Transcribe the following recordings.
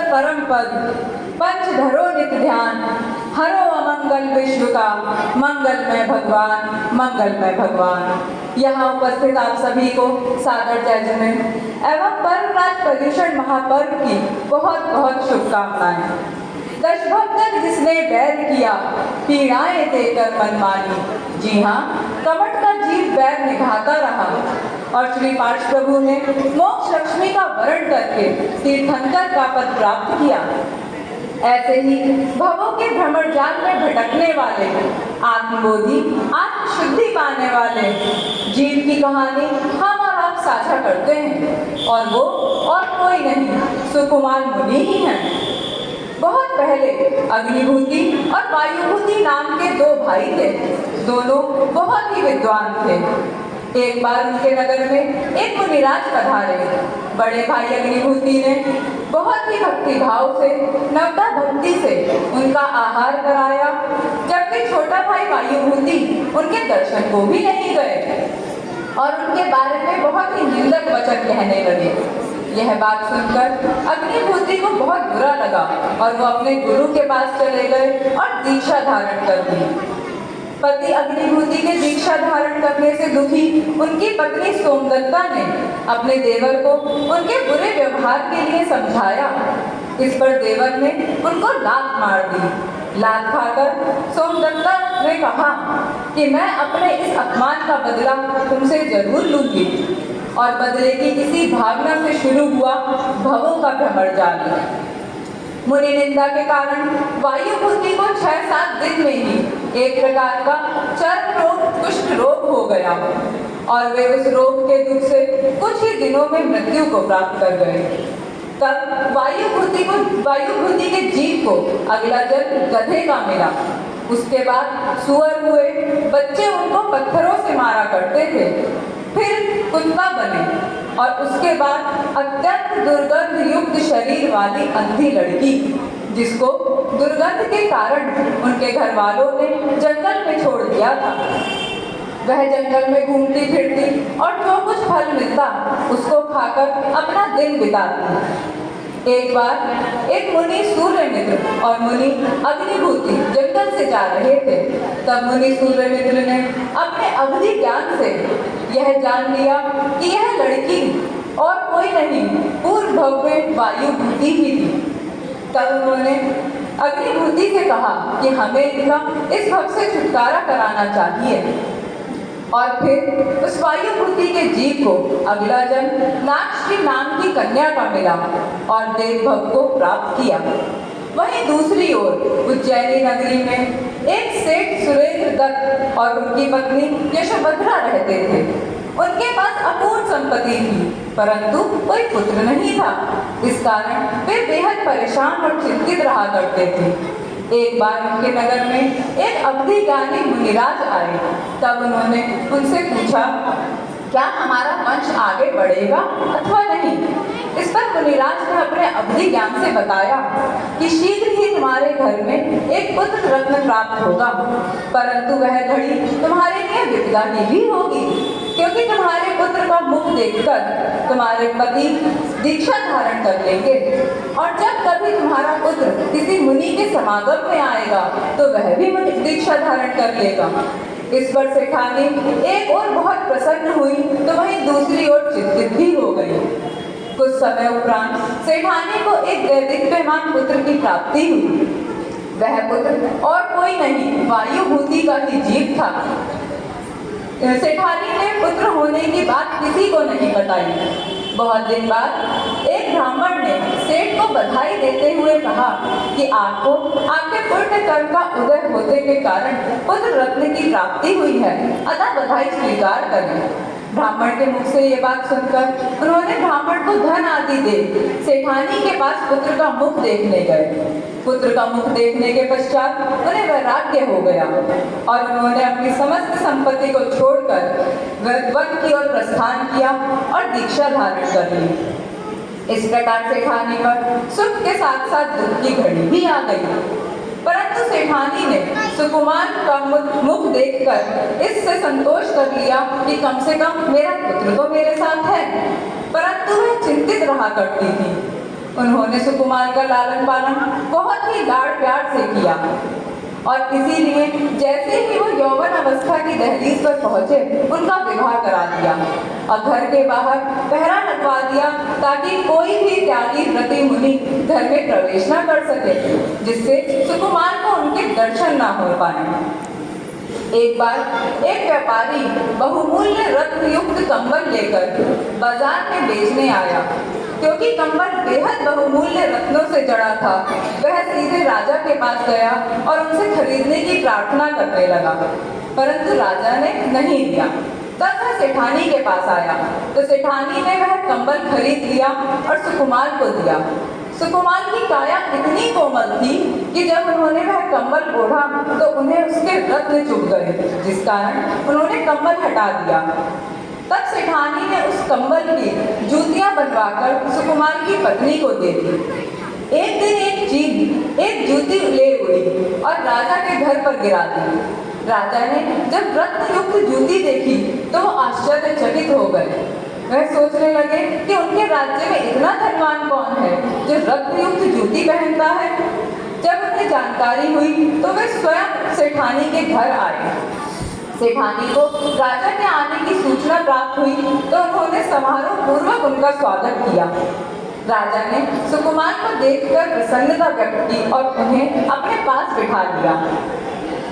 परम पद, पंच धरो नित ध्यान, हरो अमंगल विश्व का, मंगलमय भगवान, मंगलमय भगवान। यहाँ उपस्थित आप सभी को सादर जयजन एवं पर्वराज पर्युषण महापर्व की बहुत बहुत शुभकामनाएं। दशभक्तन जिसने बैर किया, पीड़ाएं देकर मनमानी। जी हाँ, कपट का जीव बैर निभाता रहा और श्री पार्ष प्रभु ने मोक्ष लक्ष्मी का वरण करके तीर्थंकर का पद प्राप्त किया। ऐसे ही भवों के भ्रमण जाल में भटकने वाले, आत्मबोधि आत्मशुद्धि पाने वाले जीव की कहानी हम और आप साझा करते हैं, और वो और कोई नहीं, सुकुमार मुनि ही हैं। बहुत पहले अग्निभूति और वायुभूति नाम के दो भाई थे। दोनों बहुत ही विद्वान थे। एक बार उनके नगर में एक मुनिराज पधारे। बड़े भाई अग्निभूति ने बहुत ही भक्ति भाव से, नवदा भक्ति से उनका आहार कराया, जबकि छोटा भाई वायुभूति उनके दर्शन को भी नहीं गए और उनके बारे में बहुत ही निंदक वचन कहने लगे। यह बात सुनकर अग्निभूति को बहुत बुरा लगा और वो अपने गुरु के पास चले गए और दीक्षा धारण कर ली। पति अग्निभूति के दीक्षा धारण करने से दुखी उनकी पत्नी सोमदत्ता ने अपने देवर को उनके बुरे व्यवहार के लिए समझाया। इस पर देवर ने उनको लात मार दी। लात खाकर सोमदत्ता ने कहा कि मैं अपने इस अपमान का बदला तुमसे जरूर लूंगी, और बदले की किसी भावना से शुरू हुआ भवों का भ्रमण जाल। मुनि निंदा के कारण वायुभूति को 6-7 दिन में ही एक प्रकार का चर्म रोग, कुष्ठ रोग हो गया और वे उस रोग के दुख से कुछ ही दिनों में मृत्यु को प्राप्त कर गए। तब वायुभूति के जीव को अगला जन्म गधे का मिला। उसके बाद सुअर हुए, बच्चे उनको पत्थरों से मारा करते थे। फिर कुत्ता बने और उसके बाद अत्यंत दुर्गंध युक्त शरीर वाली अंधी लड़की, जिसको दुर्गंध के कारण उनके घर वालों ने जंगल में छोड़ दिया था। वह जंगल में घूमती फिरती और जो कुछ फल मिलता उसको खाकर अपना दिन बिताती। एक बार एक मुनि सूर्यमित्र और मुनि अग्निभूति जंगल से जा रहे थे। तब मुनि सूर्यमित्र ने अपने अवधि ज्ञान से यह जान लिया कि यह लड़की और कोई नहीं, पूर्व भव में वायुभूति ही थी। तब उन्होंने अग्निभूति से कहा कि हमें इनका इस भव से छुटकारा कराना चाहिए, और फिर उस वायुभूति के जीव को अगला जन्म नाक्षी नाम की कन्या का मिला और देवभव को प्राप्त किया। वहीं दूसरी ओर उज्जैनी नगरी में एक सेठ सुरेंद्र दत्त और उनकी पत्नी यशोभद्रा रहते थे। उनके पास अपूर्ण संपत्ति थी, परंतु कोई पुत्र नहीं था। इस कारण वे बेहद परेशान और चिंतित रहा करते थे। एक बार उनके नगर में एक अवधि ज्ञानी मुनिराज आए। तब उन्होंने उनसे पूछा, क्या हमारा वंश आगे बढ़ेगा अथवा नहीं? इस पर मुनिराज ने अपने अवधि ज्ञान से बताया कि शीघ्र ही तुम्हारे घर में एक पुत्र रत्न प्राप्त होगा, परंतु वह घड़ी तुम्हारे लिए विपदा की भी होगी, क्योंकि तुम्हारे पुत्र का मुख देखकर तुम्हारे पति दीक्षा धारण कर लेंगे, और जब कभी तुम्हारा पुत्र किसी मुनि के समागम में आएगा तो वह भी दीक्षा धारण कर लेगा। इस पर सेठानी एक ओर बहुत प्रसन्न हुई तो वहीं दूसरी ओर चिंतित भी हो गई। कुछ समय उपरांत सेठानी को एक दैदिप्यमान पुत्र की प्राप्ति हुई। वह पुत्र और कोई नहीं, वायुभूति का ही जीव था। सेठानी ने पुत्र होने की बात किसी को नहीं बताई। बहुत दिन बाद एक ब्राह्मण ने सेठ को बधाई देते हुए कहा कि आपको आपके पुण्य कर्म का उदय होने के कारण पुत्र रत्न की प्राप्ति हुई है, अतः बधाई स्वीकार करें। ब्राह्मण के मुख से ये बात सुनकर उन्होंने ब्राह्मण को धन आदि दे सेठानी के पास पुत्र का मुख देखने गए। पुत्र का मुख देखने के पश्चात उन्हें वैराग्य हो गया और उन्होंने अपनी समस्त संपत्ति को छोड़कर वन की ओर प्रस्थान किया और दीक्षा धारण कर ली। इस प्रकार सेठानी पर सुख के साथ साथ दुख की घड़ी भी आ गई, परंतु सेठानी ने सुकुमार का मुख देखकर इससे संतोष कर लिया कि कम से कम मेरा पुत्र तो मेरे साथ है, परंतु वह चिंतित रहा करती थी। उन्होंने सुकुमार का लालन पालन बहुत ही लाड़ प्यार से किया और इसीलिए जैसे ही वो यौवन अवस्था की दहलीज पर पहुंचे उनका विवाह करा दिया और घर के बाहर पहरा लगवा दिया ताकि कोई भी त्यागी व्रती मुनि घर में प्रवेश न कर सके, जिससे सुकुमार को उनके दर्शन न हो पाए। एक बार एक व्यापारी बहुमूल्य रत्न युक्त कंबल लेकर बाजार में बेचने आया। क्योंकि कंबल बेहद बहुमूल्य रत्नों से जड़ा था, वह सीधे राजा के पास गया और उनसे खरीदने की प्रार्थना करने लगा, परंतु राजा ने नहीं दिया। तब वह सेठानी के पास आया तो सेठानी ने वह कंबल खरीद लिया और सुकुमार को दिया। सुकुमार की काया इतनी कोमल थी कि जब उन्होंने वह कंबल ओढ़ा तो उन्हें उसके रत्न चुभ गए, जिस कारण उन्होंने कंबल हटा दिया। तब सेठानी ने उस कंबल की जूतियां बनवाकर सुकुमार की पत्नी को दे दी। एक दिन एक जूती ले उड़ी और राजा के घर पर गिरा दी। राजा ने जब रत्न युक्त जूती देखी तो वो आश्चर्यचकित हो गए। वह सोचने लगे कि उनके राज्य में इतना धनवान कौन है जो रत्न युक्त जूती पहनता है। जब उन्हें जानकारी हुई तो वे स्वयं सेठानी के घर आए। सेठानी को राजा के आने की सूचना प्राप्त हुई तो उन्होंने समारोह पूर्वक उनका स्वागत किया। राजा ने सुकुमार को देखकर प्रसन्नता व्यक्त की और उन्हें अपने पास बिठा लिया।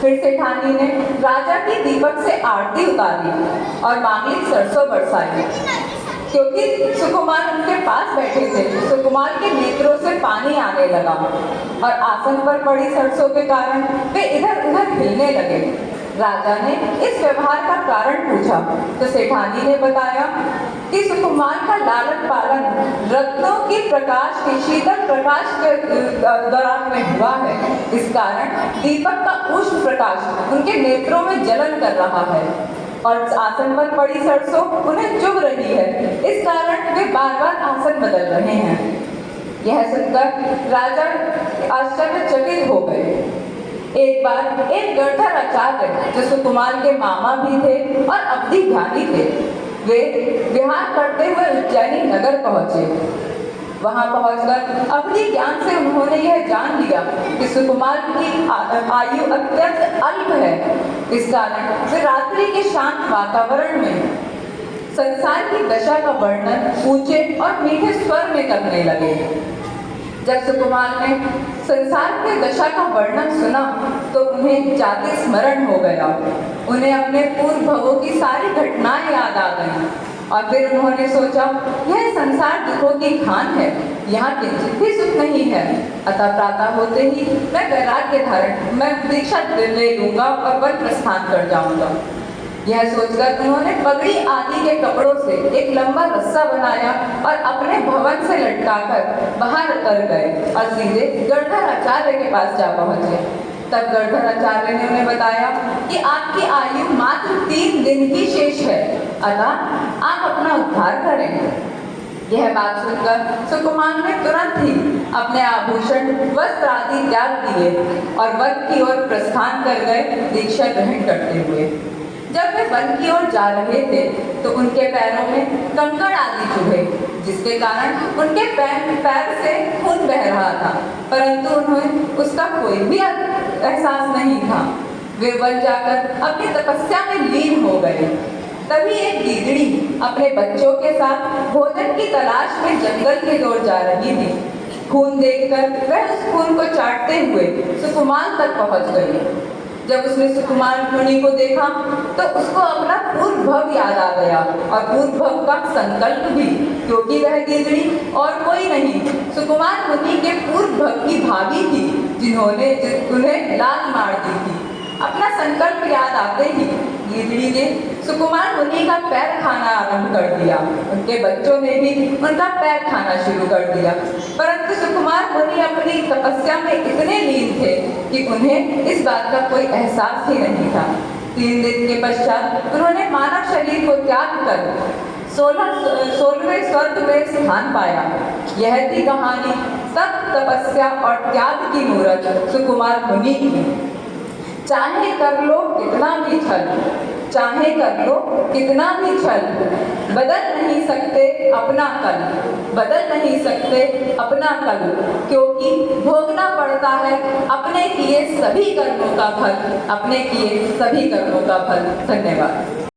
फिर सेठानी ने राजा की दीपक से आरती उतारी और मांगलिक सरसों बरसाई। क्योंकि सुकुमार उनके पास बैठे थे, सुकुमार के नेत्रों से पानी आने लगा और आसन पर पड़ी सरसों के कारण वे इधर उधर हिलने लगे। राजा ने इस व्यवहार का कारण पूछा तो सेठानी ने बताया कि सुकुमार का लालन पालन रत्नों की प्रकाश के शीतल प्रकाश के दौरान में हुआ है। इस कारण दीपक का उष्ण प्रकाश उनके नेत्रों में जलन कर रहा है और आसन पर पड़ी सरसों उन्हें चुभ रही है। इस कारण वे बार बार आसन बदल रहे हैं। यह सुनकर राजा आश्चर्यचकित हो गए। एक बार एक गणधर आचार्य जो सुकुमार के मामा भी थे और अवधि ज्ञानी थे, वे विहार करते हुए उज्जैनी नगर पहुंचे। वहां पहुंचकर अवधि ज्ञान से उन्होंने यह जान लिया कि सुकुमार की आयु अत्यंत अल्प है। इस कारण वे रात्रि के शांत वातावरण में संसार की दशा का वर्णन ऊंचे और मीठे स्वर में करने लगे। जब सुकुमार ने संसार की दशा का वर्णन सुना तो उन्हें जाति स्मरण हो गया। उन्हें अपने पूर्व भवों की सारी घटनाएं याद आ गईं और फिर उन्होंने सोचा यह संसार दुखों की खान है, यहाँ किंचित भी सुख नहीं है। अतः प्रातः होते ही मैं वैराग्य धारण मैं दीक्षा ले लूंगा और वन प्रस्थान कर जाऊंगा। यह सोचकर उन्होंने पगड़ी आदि के कपड़ों से एक लंबा रस्सा बनाया और अपने भवन से लटकाकर बाहर उतर गए और सीधे गणधर आचार्य के पास जा पहुंचे। तब गणधर आचार्य ने उन्हें बताया कि आपकी आयु मात्र 3 दिन ही शेष है, अतः आप अपना उद्धार करें। यह बात सुनकर सुकुमार ने तुरंत ही अपने आभूषण वस्त्र आदि त्याग दिए और वन की ओर प्रस्थान कर गए दीक्षा ग्रहण करते हुए। जब वे वन की ओर जा रहे थे तो उनके पैरों में कंकड़ आदि चुभे, जिसके कारण उनके पैर से खून बह रहा था, परंतु उन्हें उसका कोई भी एहसास नहीं था। वे वन जाकर अपनी तपस्या में लीन हो गए। तभी एक गीदड़ी अपने बच्चों के साथ भोजन की तलाश में जंगल की ओर जा रही थी। खून देखकर वह उस खून को चाटते हुए सुकुमार तक पहुंच गई। जब उसने सुकुमार मुनि को देखा तो उसको अपना पूर्व भव याद आ गया और पूर्व भव का संकल्प भी, क्योंकि वह गीदड़ी और कोई नहीं सुकुमार मुनि के पूर्व भव की भाभी थी जिन्होंने उन्हें लात मार दी थी। अपना संकल्प याद आते ही गीदड़ी ने सुकुमार मुनि का पैर खाना आरंभ कर दिया। उनके बच्चों ने भी उनका पैर खाना शुरू कर दिया, परंतु सुकुमार मुनि अपनी तपस्या में इतने लीन थे कि उन्हें इस बात का कोई एहसास ही नहीं था। 3 दिन के पश्चात उन्होंने मानव शरीर को त्याग कर 16वें स्वर्ग में स्थान पाया। यह थी कहानी तप तपस्या और त्याग की मूरत सुकुमार मुनि की। चाहे कर लो कितना भी छल, चाहे कर लो कितना भी छल, बदल नहीं सकते अपना कल, बदल नहीं सकते अपना कल, क्योंकि भोगना पड़ता है अपने किए सभी कर्मों का फल, अपने किए सभी कर्मों का फल। धन्यवाद।